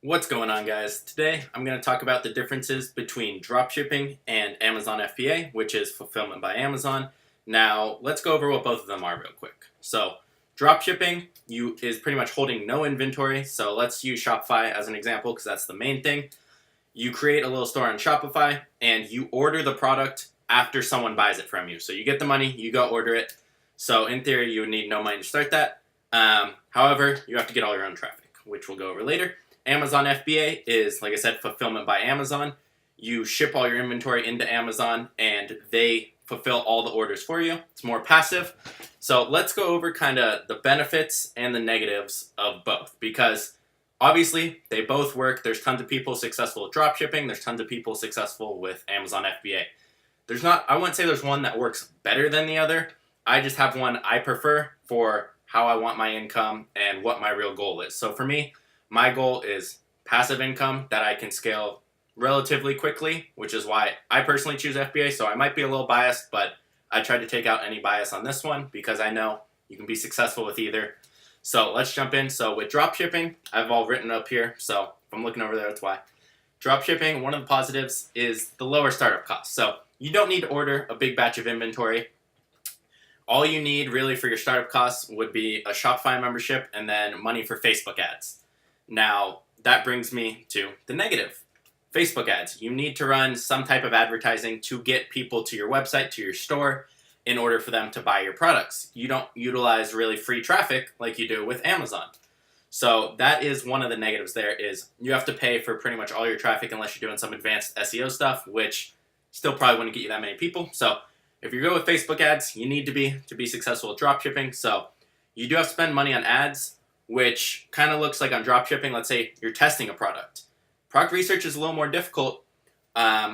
What's going on, guys? Today I'm going to talk about the differences between dropshipping and Amazon FBA, which is fulfillment by Amazon. Now, let's go over what both of them are real quick. So, dropshipping is pretty much holding no inventory. So, let's use Shopify as an example because that's the main thing. You create a little store on Shopify and you order the product after someone buys it from you. So, you get the money, you go order it. So, in theory, you would need no money to start that. However, you have to get all your own traffic, which we'll go over later. Amazon FBA is, like I said, fulfillment by Amazon. You ship all your inventory into Amazon and they fulfill all the orders for you. It's more passive. So let's go over kind of the benefits and the negatives of both because obviously they both work. There's tons of people successful with dropshipping. There's tons of people successful with Amazon FBA. I wouldn't say there's one that works better than the other. I just have one I prefer for how I want my income and what my real goal is. So for me, my goal is passive income that I can scale relatively quickly, which is why I personally choose FBA. So I might be a little biased, but I tried to take out any bias on this one because I know you can be successful with either. So let's jump in. So with dropshipping, I've all written up here. So if I'm looking over there, that's why. Dropshipping, one of the positives is the lower startup cost. So you don't need to order a big batch of inventory. All you need really for your startup costs would be a Shopify membership and then money for Facebook ads. Now, that brings me to the negative. Facebook ads. You need to run some type of advertising to get people to your website, to your store, in order for them to buy your products. You don't utilize really free traffic like you do with Amazon. So that is one of the negatives there is you have to pay for pretty much all your traffic unless you're doing some advanced SEO stuff, which still probably wouldn't get you that many people. So if you go with Facebook ads, you need to be successful with dropshipping. So you do have to spend money on ads, which kind of looks like on dropshipping. Let's say you're testing a product. Product research is a little more difficult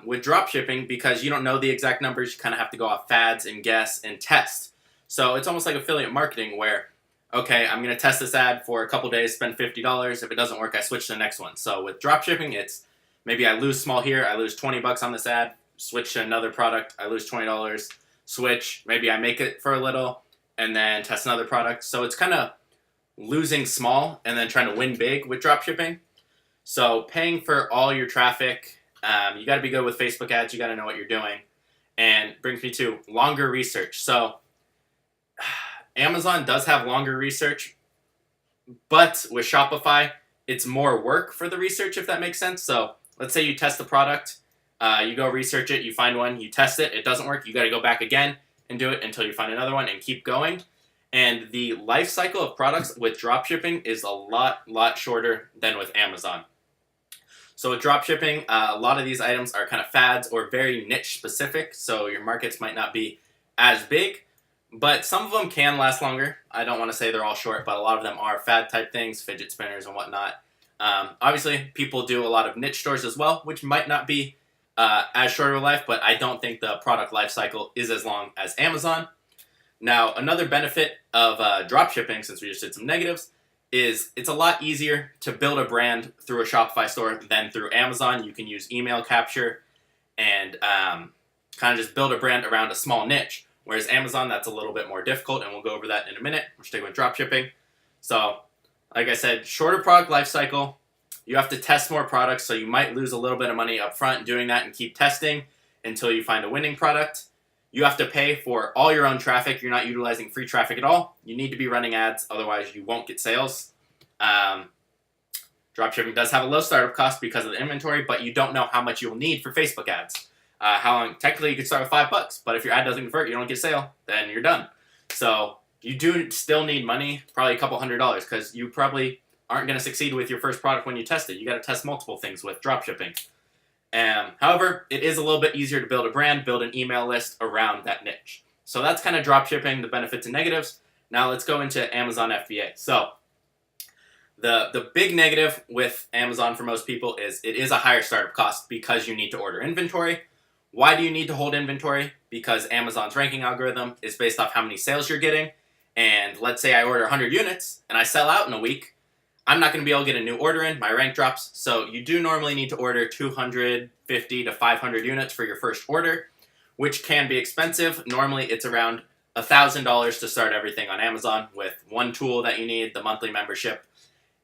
with dropshipping because you don't know the exact numbers. You kind of have to go off fads and guess and test. So it's almost like affiliate marketing where, okay, I'm going to test this ad for a couple days, spend $50. If it doesn't work, I switch to the next one. So with dropshipping, it's maybe I lose small here. I lose $20 on this ad, switch to another product. I lose $20, switch. Maybe I make it for a little and then test another product. So it's kind of losing small and then trying to win big with dropshipping. So paying for all your traffic, you got to be good with Facebook ads. You got to know what you're doing. And brings me to longer research. So Amazon does have longer research, but with Shopify, it's more work for the research, if that makes sense. So let's say you test the product, you go research it, you find one, you test it, it doesn't work, you got to go back again and do it until you find another one and keep going. And the life cycle of products with dropshipping is a lot shorter than with Amazon. So with dropshipping, a lot of these items are kind of fads or very niche specific, so your markets might not be as big, but some of them can last longer. I don't want to say they're all short, but a lot of them are fad type things, fidget spinners and whatnot. Obviously, people do a lot of niche stores as well, which might not be as short of a life, but I don't think the product life cycle is as long as Amazon. Now, another benefit of dropshipping, since we just did some negatives, is it's a lot easier to build a brand through a Shopify store than through Amazon. You can use email capture and kind of just build a brand around a small niche. Whereas Amazon, that's a little bit more difficult, and we'll go over that in a minute. We're sticking with dropshipping. So, like I said, shorter product life cycle. You have to test more products, so you might lose a little bit of money up front doing that and keep testing until you find a winning product. You have to pay for all your own traffic. You're not utilizing free traffic at all. You need to be running ads, otherwise you won't get sales. Dropshipping does have a low startup cost because of the inventory, but you don't know how much you'll need for Facebook ads. How long? Technically, you could start with $5, but if your ad doesn't convert, you don't get a sale, then you're done. So you do still need money, probably a couple $100s, because you probably aren't going to succeed with your first product when you test it. You got to test multiple things with dropshipping. However, it is a little bit easier to build a brand, build an email list around that niche. So that's kind of dropshipping, the benefits and negatives. Now let's go into Amazon FBA. So the big negative with Amazon for most people is it is a higher startup cost because you need to order inventory. Why do you need to hold inventory? Because Amazon's ranking algorithm is based off how many sales you're getting. And let's say I order 100 units and I sell out in a week. I'm not going to be able to get a new order in. My rank drops. So you do normally need to order 250 to 500 units for your first order, which can be expensive. Normally it's around $1,000 to start everything on Amazon with one tool that you need, the monthly membership.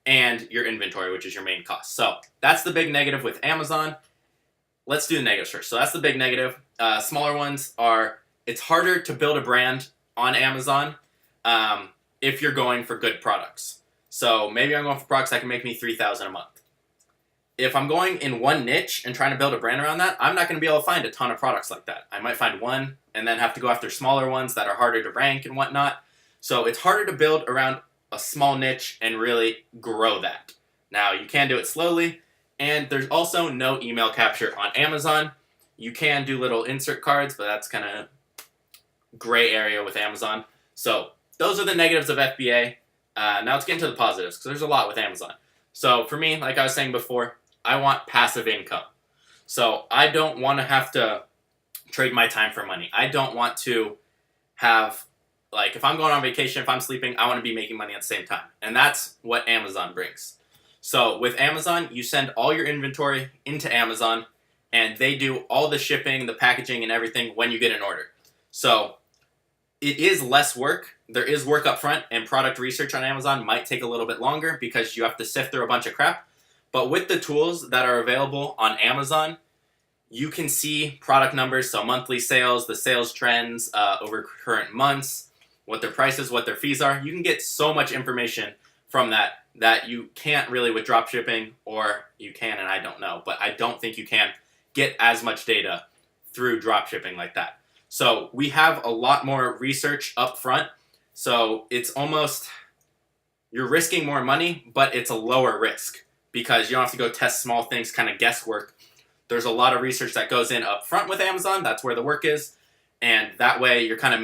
and your inventory, which is your main cost. So that's the big negative with Amazon. Let's do the negatives first. So that's the big negative. Smaller ones are, it's harder to build a brand on Amazon if you're going for good products. So maybe I'm going for products that can make me $3,000 a month. If I'm going in one niche and trying to build a brand around that, I'm not going to be able to find a ton of products like that. I might find one and then have to go after smaller ones that are harder to rank and whatnot. So it's harder to build around a small niche and really grow that. Now, you can do it slowly, and there's also no email capture on Amazon. You can do little insert cards, but that's kind of gray area with Amazon. So those are the negatives of FBA. Now let's get into the positives, because there's a lot with Amazon. So for me, like I was saying before, I want passive income. So I don't want to have to trade my time for money. I don't want to have, like, if I'm going on vacation, if I'm sleeping, I want to be making money at the same time. And that's what Amazon brings. So with Amazon, you send all your inventory into Amazon, and they do all the shipping, the packaging, and everything when you get an order. So it is less work. There is work up front, and product research on Amazon might take a little bit longer because you have to sift through a bunch of crap. But with the tools that are available on Amazon, you can see product numbers, so monthly sales, the sales trends over current months, what their prices, what their fees are. You can get so much information from that you can't really with dropshipping, or you can and I don't know, but I don't think you can get as much data through dropshipping like that. So we have a lot more research up front, so it's almost, you're risking more money, but it's a lower risk because you don't have to go test small things, kind of guesswork. There's a lot of research that goes in up front with Amazon. That's where the work is, and that way you're kind of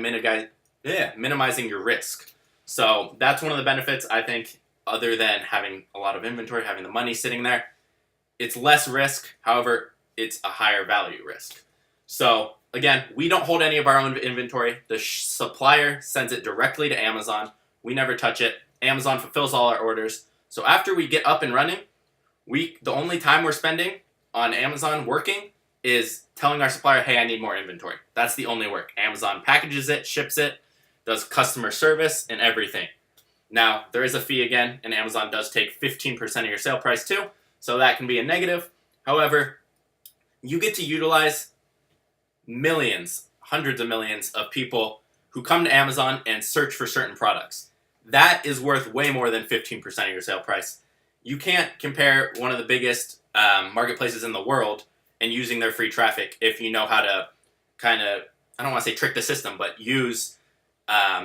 minimizing your risk. So that's one of the benefits, I think, other than having a lot of inventory, having the money sitting there. It's less risk, however, it's a higher value risk. So again, we don't hold any of our own inventory. The supplier sends it directly to Amazon. We never touch it. Amazon fulfills all our orders. So after we get up and running, the only time we're spending on Amazon working is telling our supplier, hey, I need more inventory. That's the only work. Amazon packages it, ships it, does customer service and everything. Now, there is a fee again, and Amazon does take 15% of your sale price too, so that can be a negative. However, you get to utilize millions, hundreds of millions of people who come to Amazon and search for certain products. That is worth way more than 15% of your sale price. You can't compare one of the biggest marketplaces in the world and using their free traffic if you know how to kind of, I don't want to say trick the system, but use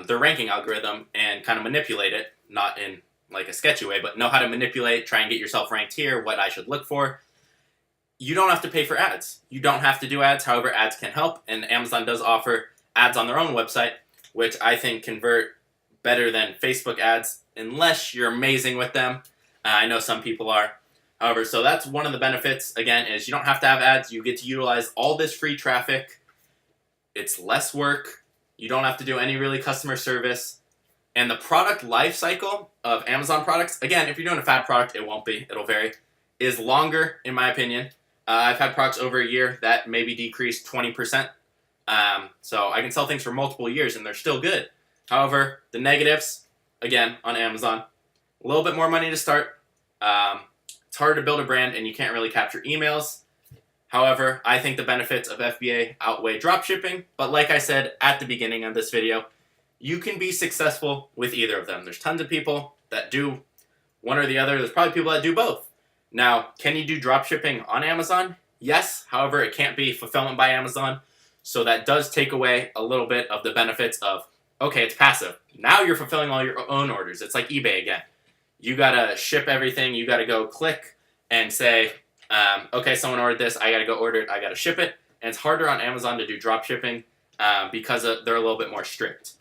their ranking algorithm and kind of manipulate it, not in like a sketchy way, but know how to manipulate, try and get yourself ranked here, what I should look for. You don't have to pay for ads. You don't have to do ads. However, ads can help, and Amazon does offer ads on their own website, which I think convert better than Facebook ads, unless you're amazing with them. I know some people are. However, so that's one of the benefits, again, is you don't have to have ads. You get to utilize all this free traffic. It's less work. You don't have to do any really customer service. And the product life cycle of Amazon products, again, if you're doing a fad product, it won't be. It'll vary. Is longer, in my opinion. I've had products over a year that maybe decreased 20%. So I can sell things for multiple years, and they're still good. However, the negatives, again, on Amazon, a little bit more money to start. It's harder to build a brand, and you can't really capture emails. However, I think the benefits of FBA outweigh dropshipping. But like I said at the beginning of this video, you can be successful with either of them. There's tons of people that do one or the other. There's probably people that do both. Now, can you do dropshipping on Amazon? Yes. However, it can't be fulfillment by Amazon. So that does take away a little bit of the benefits of, okay, it's passive. Now you're fulfilling all your own orders. It's like eBay again. You got to ship everything. You got to go click and say, okay, someone ordered this. I got to go order it. I got to ship it. And it's harder on Amazon to do drop shipping because they're a little bit more strict.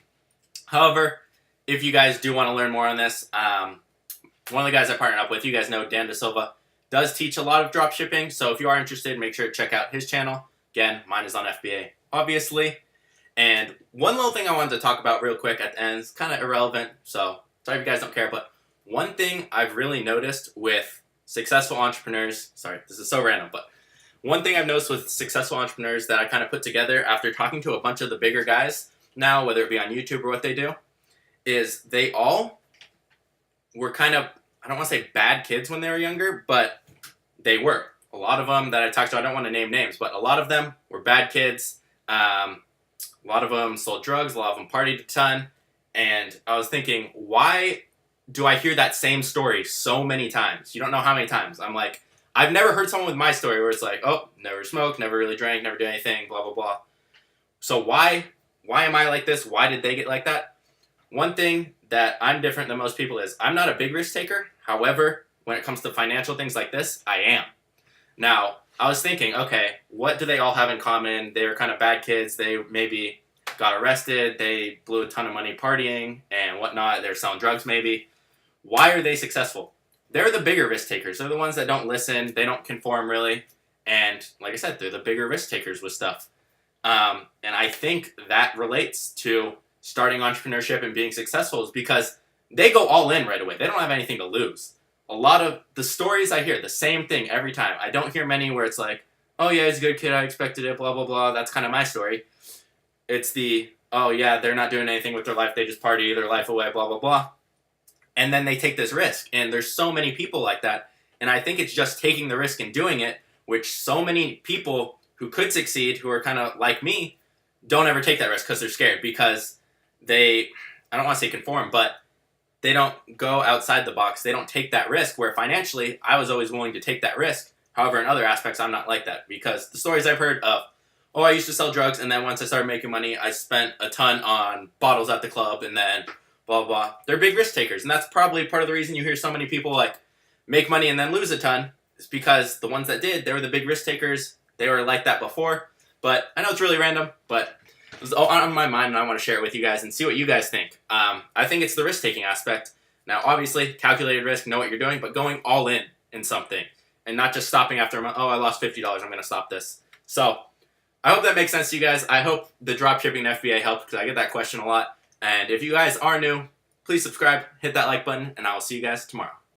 However, if you guys do want to learn more on this, one of the guys I partnered up with, you guys know Dan DeSilva, does teach a lot of drop shipping. So if you are interested, make sure to check out his channel. Again, mine is on FBA, obviously. And one little thing I wanted to talk about real quick at the end is kind of irrelevant. So sorry if you guys don't care, but one thing I've really noticed with successful entrepreneurs, sorry, this is so random, but one thing I've noticed with successful entrepreneurs that I kind of put together after talking to a bunch of the bigger guys now, whether it be on YouTube or what they do, is they all were kind of I don't want to say bad kids when they were younger, but they were. A lot of them that I talked to, I don't want to name names, but a lot of them were bad kids. A lot of them sold drugs, a lot of them partied a ton. And I was thinking, why do I hear that same story so many times? You don't know how many times. I'm like, I've never heard someone with my story where it's like, oh, never smoked, never really drank, never did anything, blah, blah, blah. So why am I like this? Why did they get like that? One thing that I'm different than most people is I'm not a big risk taker. However, when it comes to financial things like this, I am. Now, I was thinking, okay, what do they all have in common? They were kind of bad kids. They maybe got arrested. They blew a ton of money partying and whatnot. They're selling drugs maybe. Why are they successful? They're the bigger risk takers. They're the ones that don't listen. They don't conform really. And like I said, they're the bigger risk takers with stuff. And I think that relates to starting entrepreneurship and being successful is because they go all in right away. They don't have anything to lose. A lot of the stories I hear, the same thing every time. I don't hear many where it's like, oh yeah, he's a good kid, I expected it, blah, blah, blah. That's kind of my story. It's the, oh yeah, they're not doing anything with their life, they just party their life away, blah, blah, blah. And then they take this risk. And there's so many people like that. And I think it's just taking the risk and doing it, which so many people who could succeed, who are kind of like me, don't ever take that risk because they're scared. Because they, I don't want to say conform, but they don't go outside the box. They don't take that risk, where financially, I was always willing to take that risk. However, in other aspects, I'm not like that. Because the stories I've heard of, oh, I used to sell drugs, and then once I started making money, I spent a ton on bottles at the club, and then blah, blah. They're big risk takers, and that's probably part of the reason you hear so many people like make money and then lose a ton. Is because the ones that did, they were the big risk takers. They were like that before. But I know it's really random, but it was on my mind, and I want to share it with you guys and see what you guys think. I think it's the risk-taking aspect. Now, obviously, calculated risk, know what you're doing, but going all in something and not just stopping after a month. Oh, I lost $50. I'm going to stop this. So I hope that makes sense to you guys. I hope the dropshipping FBA helped because I get that question a lot. And if you guys are new, please subscribe, hit that like button, and I will see you guys tomorrow.